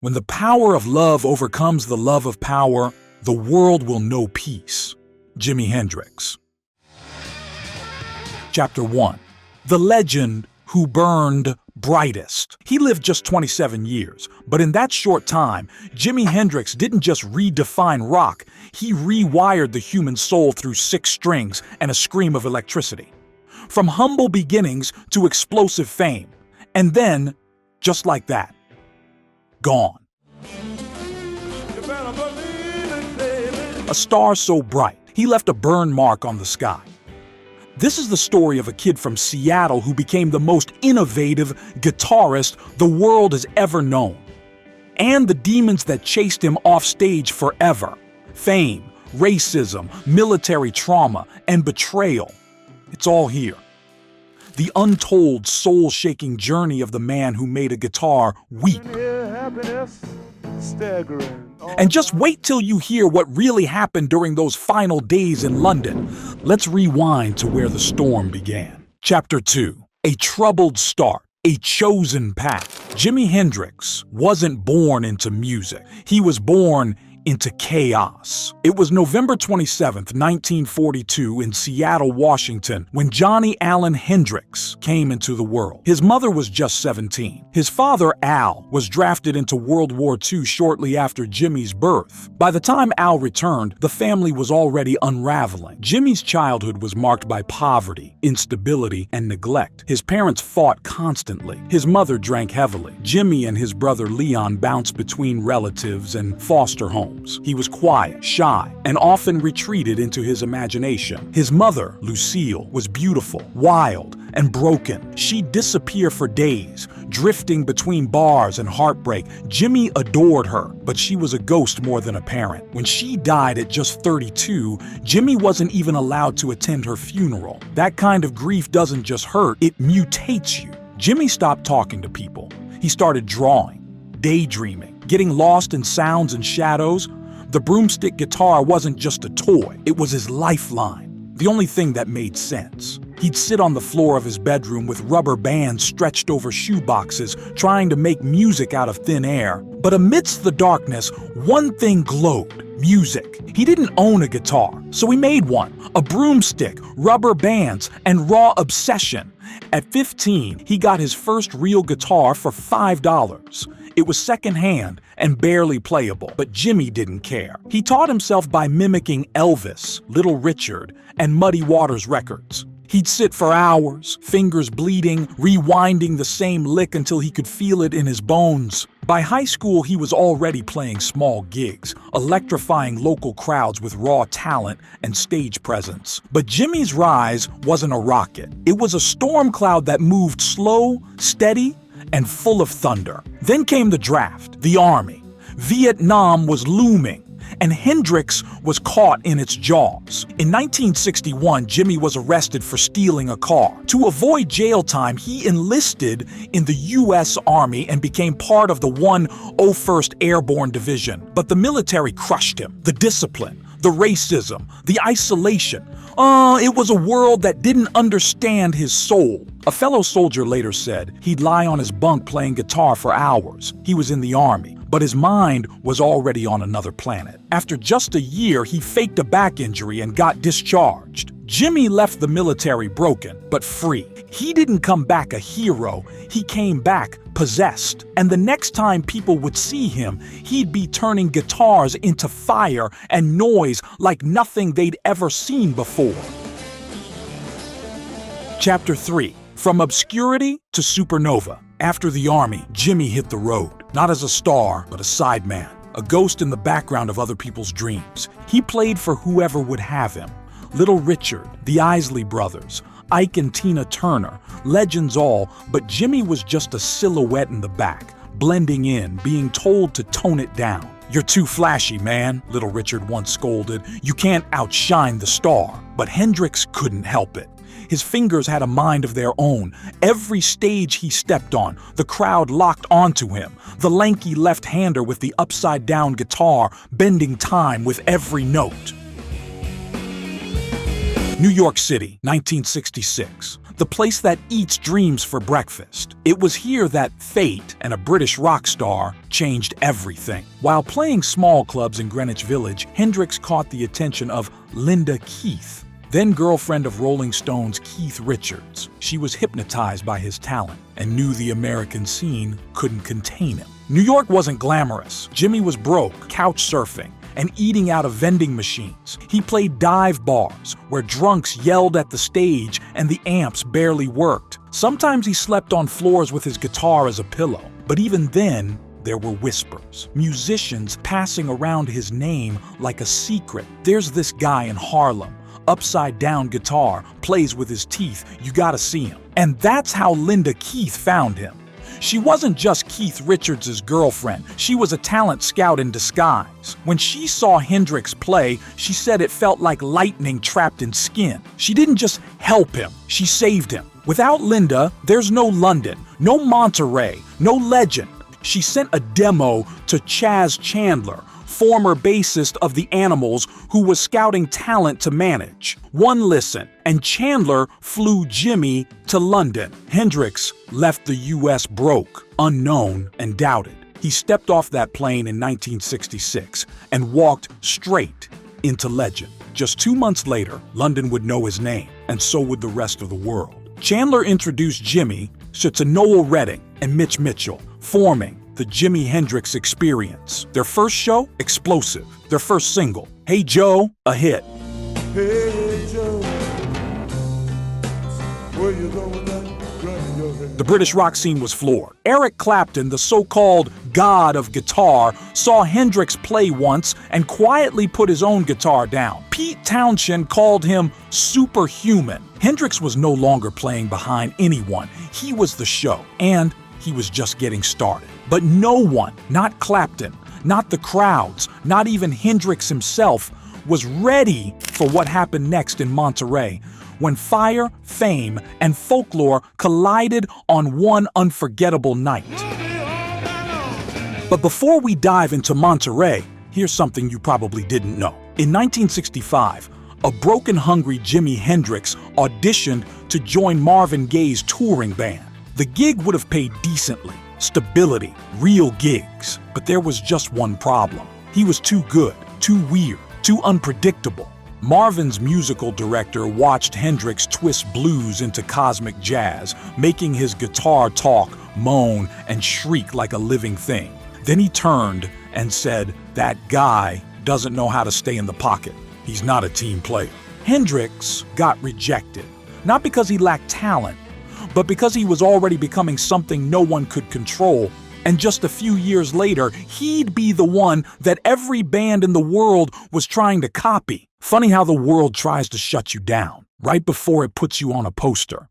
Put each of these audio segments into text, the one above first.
When the power of love overcomes the love of power, the world will know peace. Jimi Hendrix. Chapter 1. The legend who burned brightest. He lived just 27 years, but in that short time, Jimi Hendrix didn't just redefine rock, he rewired the human soul through 6 strings and a scream of electricity. From humble beginnings to explosive fame. And then, just like that, gone. A star so bright, he left a burn mark on the sky. This is the story of a kid from Seattle who became the most innovative guitarist the world has ever known. And the demons that chased him off stage forever. Fame, racism, military trauma, and betrayal. It's all here. The untold, soul-shaking journey of the man who made a guitar weep. And just wait till you hear what really happened during those final days in London. Let's rewind to where the storm began. Chapter 2. A troubled start. A chosen path. Jimi Hendrix wasn't born into music. He was born into chaos. It was November 27th, 1942 in Seattle, Washington, when Johnny Allen Hendrix came into the world. His mother was just 17. His father, Al, was drafted into World War II shortly after Jimmy's birth. By the time Al returned, the family was already unraveling. Jimmy's childhood was marked by poverty, instability, and neglect. His parents fought constantly. His mother drank heavily. Jimmy and his brother Leon bounced between relatives and foster homes. He was quiet, shy, and often retreated into his imagination. His mother, Lucille, was beautiful, wild, and broken. She'd disappear for days, drifting between bars and heartbreak. Jimmy adored her, but she was a ghost more than a parent. When she died at just 32, Jimmy wasn't even allowed to attend her funeral. That kind of grief doesn't just hurt, it mutates you. Jimmy stopped talking to people. He started drawing, daydreaming, getting lost in sounds and shadows. The broomstick guitar wasn't just a toy, it was his lifeline, the only thing that made sense. He'd sit on the floor of his bedroom with rubber bands stretched over shoeboxes, trying to make music out of thin air. But amidst the darkness, one thing glowed: music. He didn't own a guitar, so he made one. A broomstick, rubber bands, and raw obsession. At 15, he got his first real guitar for $5. It was secondhand and barely playable, but Jimmy didn't care. He taught himself by mimicking Elvis, Little Richard, and Muddy Waters records. He'd sit for hours, fingers bleeding, rewinding the same lick until he could feel it in his bones. By high school, he was already playing small gigs, electrifying local crowds with raw talent and stage presence. But Jimmy's rise wasn't a rocket. It was a storm cloud that moved slow, steady, and full of thunder. Then came the draft, the army. Vietnam was looming, and Hendrix was caught in its jaws. In 1961, Jimmy was arrested for stealing a car. To avoid jail time, he enlisted in the U.S. Army and became part of the 101st Airborne Division. But the military crushed him. The discipline, the racism, the isolation. It was a world that didn't understand his soul. A fellow soldier later said he'd lie on his bunk playing guitar for hours. He was in the army, but his mind was already on another planet. After just a year, he faked a back injury and got discharged. Jimmy left the military broken, but free. He didn't come back a hero, he came back possessed. And the next time people would see him, he'd be turning guitars into fire and noise like nothing they'd ever seen before. Chapter 3. From Obscurity to Supernova. After the army, Jimmy hit the road. Not as a star, but a sideman. A ghost in the background of other people's dreams. He played for whoever would have him. Little Richard, the Isley Brothers, Ike and Tina Turner, legends all, but Jimmy was just a silhouette in the back, blending in, being told to tone it down. "You're too flashy, man," Little Richard once scolded. "You can't outshine the star." But Hendrix couldn't help it. His fingers had a mind of their own. Every stage he stepped on, the crowd locked onto him. The lanky left-hander with the upside-down guitar, bending time with every note. New York City, 1966. the place that eats dreams for breakfast. It was here that fate and a British rock star changed everything. While playing small clubs in Greenwich Village, Hendrix caught the attention of Linda Keith, then girlfriend of Rolling Stone's Keith Richards. She was hypnotized by his talent and knew the American scene couldn't contain him. New York wasn't glamorous. Jimmy was broke, couch surfing, and eating out of vending machines. He played dive bars, where drunks yelled at the stage and the amps barely worked. Sometimes he slept on floors with his guitar as a pillow. But even then, there were whispers. Musicians passing around his name like a secret. There's this guy in Harlem, upside down guitar, plays with his teeth, you gotta see him. And that's how Linda Keith found him. She wasn't just Keith Richards' girlfriend, she was a talent scout in disguise. When she saw Hendrix play, she said it felt like lightning trapped in skin. She didn't just help him, she saved him. Without Linda, there's no London, no Monterey, no legend. She sent a demo to Chaz Chandler, former bassist of the Animals, who was scouting talent to manage. One listen, and Chandler flew Jimmy to London. Hendrix left the US broke, unknown, and doubted. He stepped off that plane in 1966 and walked straight into legend. Just 2 months later, London would know his name, and so would the rest of the world. Chandler introduced Jimmy to Noel Redding and Mitch Mitchell, forming the Jimi Hendrix Experience. Their first show, explosive. Their first single, Hey Joe, a hit. Hey Joe, where you going now? Your head. The British rock scene was floored. Eric Clapton, the so-called god of guitar, saw Hendrix play once and quietly put his own guitar down. Pete Townshend called him superhuman. Hendrix was no longer playing behind anyone. He was the show, and he was just getting started. But no one, not Clapton, not the crowds, not even Hendrix himself, was ready for what happened next in Monterey, when fire, fame, and folklore collided on one unforgettable night. But before we dive into Monterey, here's something you probably didn't know. In 1965, a broken, hungry Jimi Hendrix auditioned to join Marvin Gaye's touring band. The gig would have paid decently. Stability, real gigs. But there was just one problem. He was too good, too weird, too unpredictable. Marvin's musical director watched Hendrix twist blues into cosmic jazz, making his guitar talk, moan, and shriek like a living thing. Then he turned and said, "That guy doesn't know how to stay in the pocket. He's not a team player." Hendrix got rejected, not because he lacked talent, but because he was already becoming something no one could control. And just a few years later, he'd be the one that every band in the world was trying to copy. Funny how the world tries to shut you down, right before it puts you on a poster.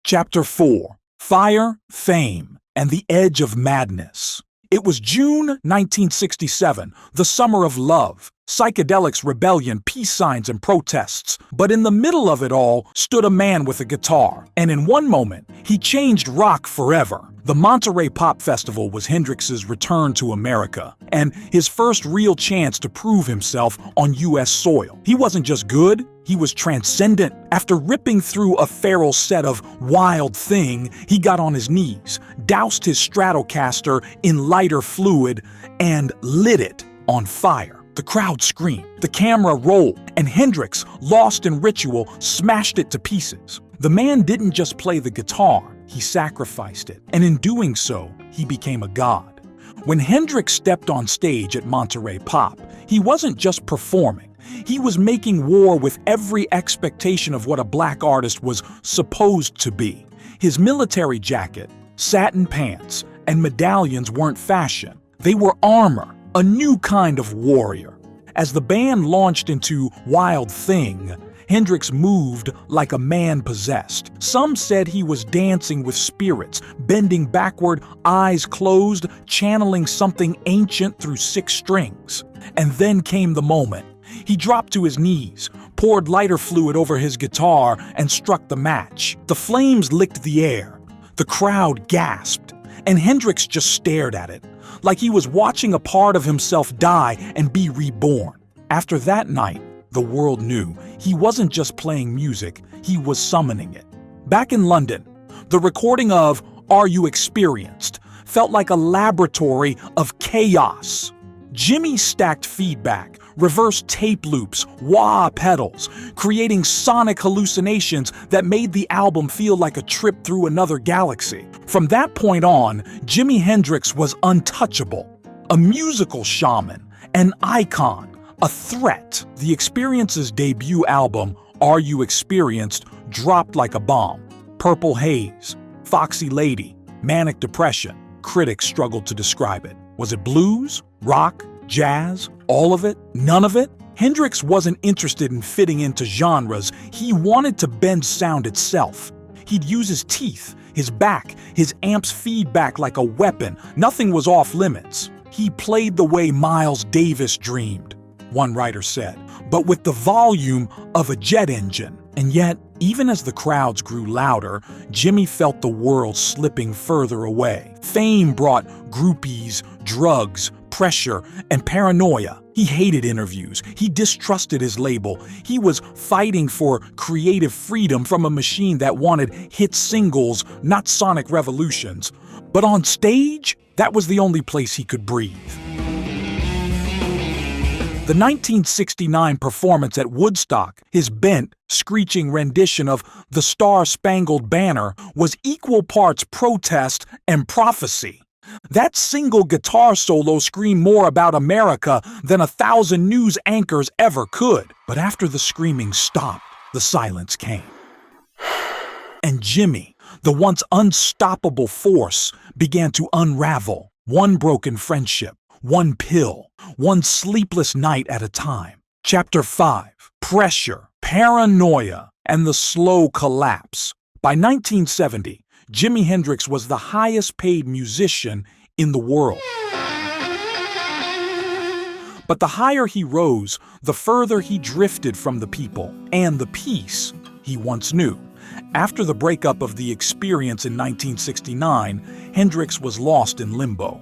Chapter 4. Fire, Fame, and the Edge of Madness. It was June 1967, the summer of love, psychedelics, rebellion, peace signs, and protests. But in the middle of it all stood a man with a guitar. And in one moment, he changed rock forever. The Monterey Pop Festival was Hendrix's return to America, and his first real chance to prove himself on US soil. He wasn't just good, he was transcendent. After ripping through a feral set of Wild Thing, he got on his knees, doused his Stratocaster in lighter fluid, and lit it on fire. The crowd screamed, the camera rolled, and Hendrix, lost in ritual, smashed it to pieces. The man didn't just play the guitar, he sacrificed it, and in doing so, he became a god. When Hendrix stepped on stage at Monterey Pop, he wasn't just performing, he was making war with every expectation of what a black artist was supposed to be. His military jacket, satin pants, and medallions weren't fashion, they were armor, a new kind of warrior. As the band launched into Wild Thing, Hendrix moved like a man possessed. Some said he was dancing with spirits, bending backward, eyes closed, channeling something ancient through 6 strings. And then came the moment. He dropped to his knees, poured lighter fluid over his guitar, and struck the match. The flames licked the air. The crowd gasped, and Hendrix just stared at it, like he was watching a part of himself die and be reborn. After that night, the world knew he wasn't just playing music, he was summoning it. Back in London, the recording of Are You Experienced felt like a laboratory of chaos. Jimi stacked feedback, reversed tape loops, wah pedals, creating sonic hallucinations that made the album feel like a trip through another galaxy. From that point on, Jimi Hendrix was untouchable, a musical shaman, an icon, a threat. The Experience's debut album, Are You Experienced, dropped like a bomb. Purple Haze, Foxy Lady, Manic Depression. Critics struggled to describe it. Was it blues, rock, jazz, all of it, none of it? Hendrix wasn't interested in fitting into genres. He wanted to bend sound itself. He'd use his teeth, his back, his amp's feedback like a weapon. Nothing was off limits. He played the way Miles Davis dreamed, one writer said, but with the volume of a jet engine. And yet, even as the crowds grew louder, Jimi felt the world slipping further away. Fame brought groupies, drugs, pressure, and paranoia. He hated interviews. He distrusted his label. He was fighting for creative freedom from a machine that wanted hit singles, not sonic revolutions. But on stage, that was the only place he could breathe. The 1969 performance at Woodstock, his bent, screeching rendition of The Star-Spangled Banner, was equal parts protest and prophecy. That single guitar solo screamed more about America than 1,000 news anchors ever could. But after the screaming stopped, the silence came. And Jimi, the once unstoppable force, began to unravel. One broken friendship, one pill, one sleepless night at a time. Chapter 5. Pressure, Paranoia, and the Slow Collapse. By 1970, Jimi Hendrix was the highest-paid musician in the world. But the higher he rose, the further he drifted from the people and the peace he once knew. After the breakup of The Experience in 1969, Hendrix was lost in limbo.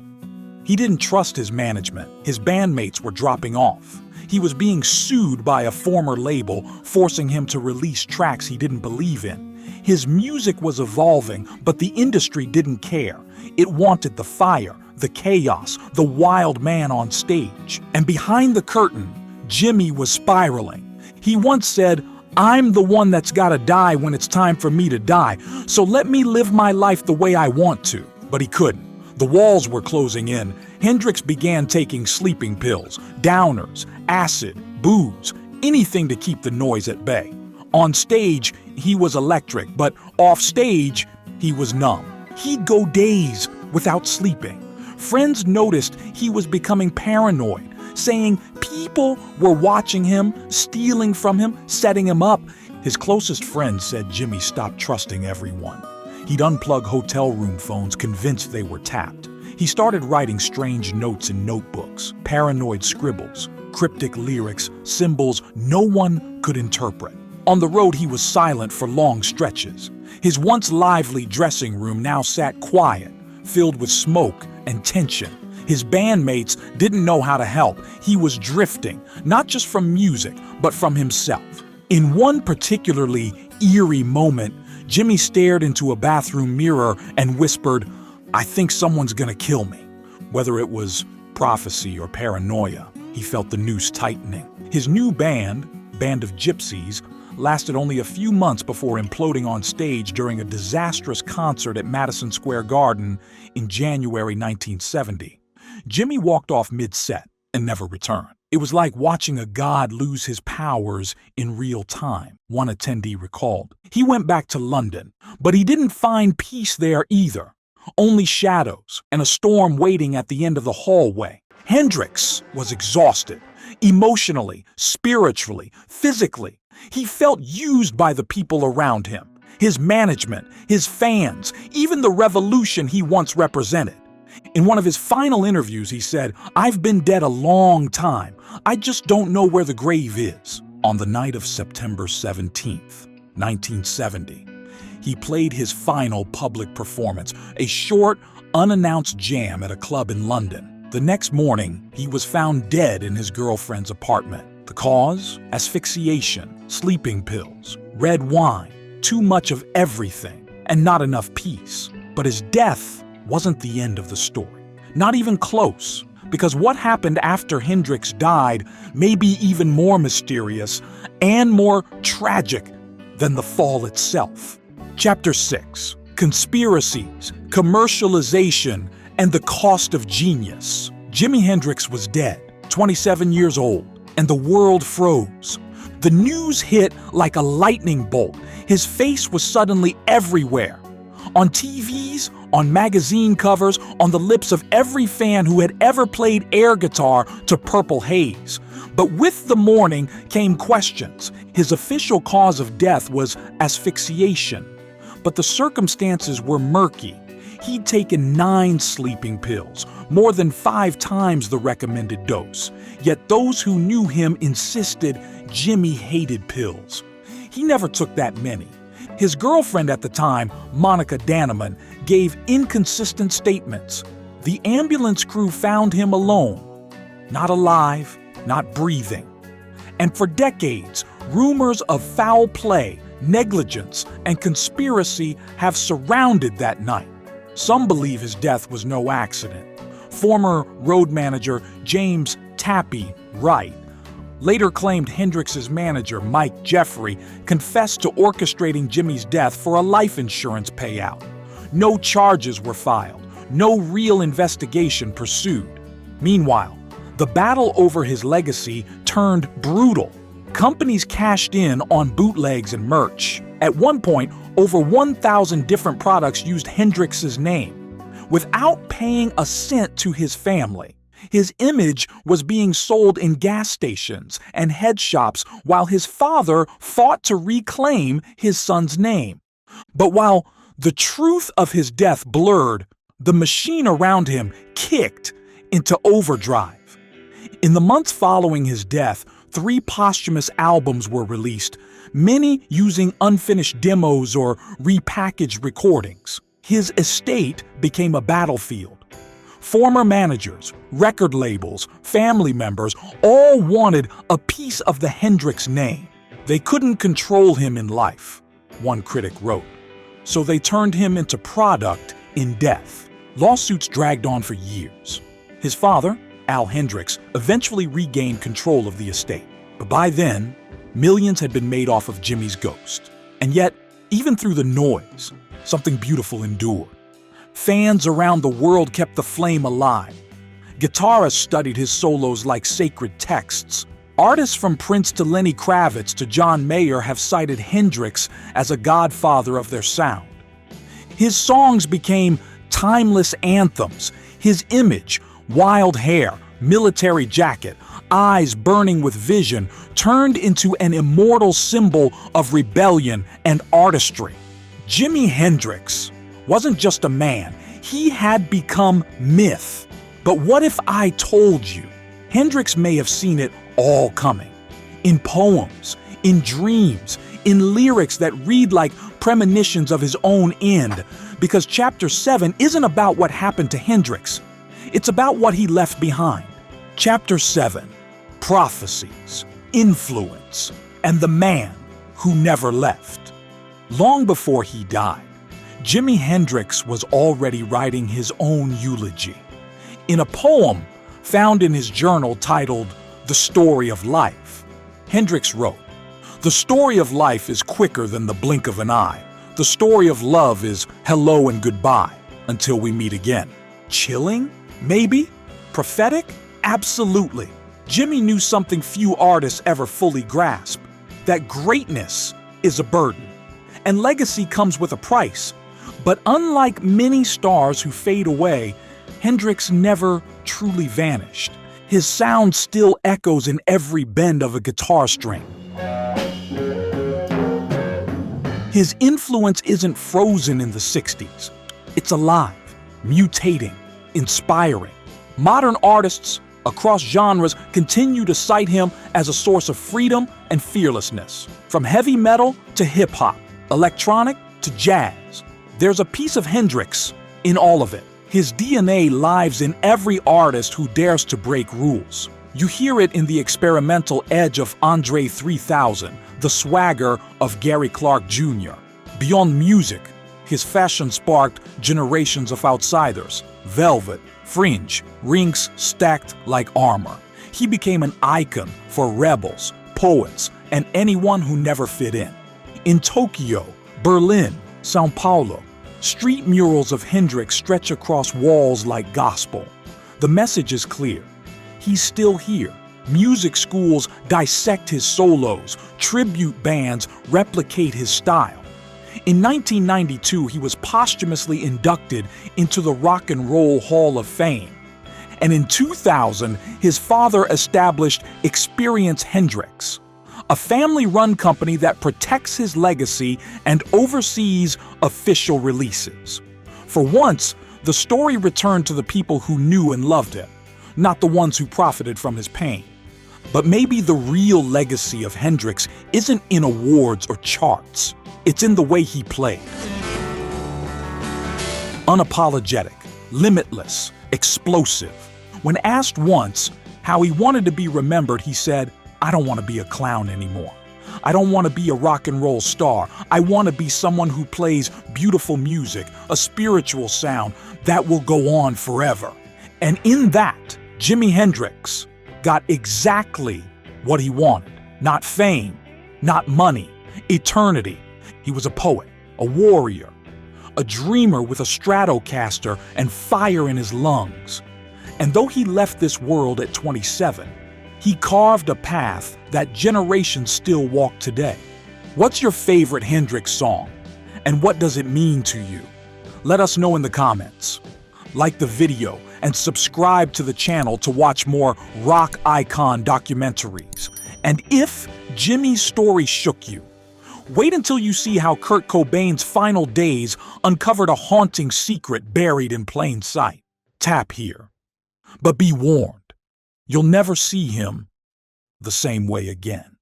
He didn't trust his management. His bandmates were dropping off. He was being sued by a former label, forcing him to release tracks he didn't believe in. His music was evolving, but the industry didn't care. It wanted the fire, the chaos, the wild man on stage. And behind the curtain, Jimi was spiraling. He once said, "I'm the one that's gotta die when it's time for me to die, so let me live my life the way I want to." But he couldn't. The walls were closing in. Hendrix began taking sleeping pills, downers, acid, booze, anything to keep the noise at bay. On stage, he was electric, but off stage, he was numb. He'd go days without sleeping. Friends noticed he was becoming paranoid, saying people were watching him, stealing from him, setting him up. His closest friends said Jimi stopped trusting everyone. He'd unplug hotel room phones, convinced they were tapped. He started writing strange notes in notebooks, paranoid scribbles, cryptic lyrics, symbols no one could interpret. On the road, he was silent for long stretches. His once lively dressing room now sat quiet, filled with smoke and tension. His bandmates didn't know how to help. He was drifting, not just from music, but from himself. In one particularly eerie moment, Jimi stared into a bathroom mirror and whispered, "I think someone's gonna kill me." Whether it was prophecy or paranoia, he felt the noose tightening. His new band, Band of Gypsies, lasted only a few months before imploding on stage during a disastrous concert at Madison Square Garden in January 1970. Jimi walked off mid-set and never returned. It was like watching a god lose his powers in real time, one attendee recalled. He went back to London, but he didn't find peace there either. Only shadows and a storm waiting at the end of the hallway. Hendrix was exhausted, emotionally, spiritually, physically. He felt used by the people around him, his management, his fans, even the revolution he once represented. In one of his final interviews, he said, "I've been dead a long time. I just don't know where the grave is." On the night of September 17th, 1970, he played his final public performance, a short, unannounced jam at a club in London. The next morning, he was found dead in his girlfriend's apartment. The cause? Asphyxiation, sleeping pills, red wine, too much of everything and not enough peace. But his death wasn't the end of the story. Not even close, because what happened after Hendrix died may be even more mysterious and more tragic than the fall itself. Chapter 6: Conspiracies, Commercialization, and the Cost of Genius. Jimi Hendrix was dead, 27 years old, and the world froze. The news hit like a lightning bolt. His face was suddenly everywhere. On TVs, on magazine covers, on the lips of every fan who had ever played air guitar to Purple Haze. But with the morning came questions. His official cause of death was asphyxiation, but the circumstances were murky. He'd taken 9 sleeping pills, more than 5 times the recommended dose. Yet those who knew him insisted Jimi hated pills. He never took that many. His girlfriend at the time, Monica Danneman, gave inconsistent statements. The ambulance crew found him alone, not alive, not breathing. And for decades, rumors of foul play, negligence, and conspiracy have surrounded that night. Some believe his death was no accident. Former road manager James "Tappy" Wright later claimed Hendrix's manager, Mike Jeffrey, confessed to orchestrating Jimi's death for a life insurance payout. No charges were filed, no real investigation pursued. Meanwhile, the battle over his legacy turned brutal. Companies cashed in on bootlegs and merch. At one point, over 1,000 different products used Hendrix's name, without paying a cent to his family. His image was being sold in gas stations and head shops while his father fought to reclaim his son's name. But while the truth of his death blurred, the machine around him kicked into overdrive. In the months following his death, 3 posthumous albums were released, many using unfinished demos or repackaged recordings. His estate became a battlefield. Former managers, record labels, family members all wanted a piece of the Hendrix name. They couldn't control him in life, one critic wrote, so they turned him into product in death. Lawsuits dragged on for years. His father, Al Hendrix, eventually regained control of the estate. But by then, millions had been made off of Jimi's ghost. And yet, even through the noise, something beautiful endured. Fans around the world kept the flame alive. Guitarists studied his solos like sacred texts. Artists from Prince to Lenny Kravitz to John Mayer have cited Hendrix as a godfather of their sound. His songs became timeless anthems. His image, wild hair, military jacket, eyes burning with vision, turned into an immortal symbol of rebellion and artistry. Jimi Hendrix wasn't just a man, he had become myth. But what if I told you? Hendrix may have seen it all coming. In poems, in dreams, in lyrics that read like premonitions of his own end. Because Chapter 7 isn't about what happened to Hendrix. It's about what he left behind. Chapter 7: Prophecies, Influence, and the Man Who Never Left. Long before he died, Jimi Hendrix was already writing his own eulogy. In a poem found in his journal titled "The Story of Life," Hendrix wrote, "The story of life is quicker than the blink of an eye. The story of love is hello and goodbye until we meet again." Chilling? Maybe? Prophetic? Absolutely. Jimi knew something few artists ever fully grasp, that greatness is a burden, and legacy comes with a price. But unlike many stars who fade away, Hendrix never truly vanished. His sound still echoes in every bend of a guitar string. His influence isn't frozen in the 60s. It's alive, mutating, inspiring. Modern artists across genres continue to cite him as a source of freedom and fearlessness. From heavy metal to hip-hop, electronic to jazz, there's a piece of Hendrix in all of it. His DNA lives in every artist who dares to break rules. You hear it in the experimental edge of Andre 3000, the swagger of Gary Clark Jr., Beyond music, his fashion sparked generations of outsiders. Velvet, fringe, rings stacked like armor. He became an icon for rebels, poets, and anyone who never fit in. In Tokyo, Berlin, Sao Paulo, street murals of Hendrix stretch across walls like gospel. The message is clear. He's still here. Music schools dissect his solos, tribute bands replicate his style. In 1992, he was posthumously inducted into the Rock and Roll Hall of Fame. And in 2000, his father established Experience Hendrix, a family-run company that protects his legacy and oversees official releases. For once, the story returned to the people who knew and loved him, not the ones who profited from his pain. But maybe the real legacy of Hendrix isn't in awards or charts. It's in the way he played. Unapologetic, limitless, explosive. When asked once how he wanted to be remembered, he said, "I don't want to be a clown anymore. I don't want to be a rock and roll star. I want to be someone who plays beautiful music, a spiritual sound that will go on forever." And in that, Jimi Hendrix got exactly what he wanted. Not fame, not money, eternity. He was a poet, a warrior, a dreamer with a Stratocaster and fire in his lungs. And though he left this world at 27, he carved a path that generations still walk today. What's your favorite Hendrix song? And what does it mean to you? Let us know in the comments. Like the video and subscribe to the channel to watch more rock icon documentaries. And if Jimi's story shook you, wait until you see how Kurt Cobain's final days uncovered a haunting secret buried in plain sight. Tap here. But be warned, you'll never see him the same way again.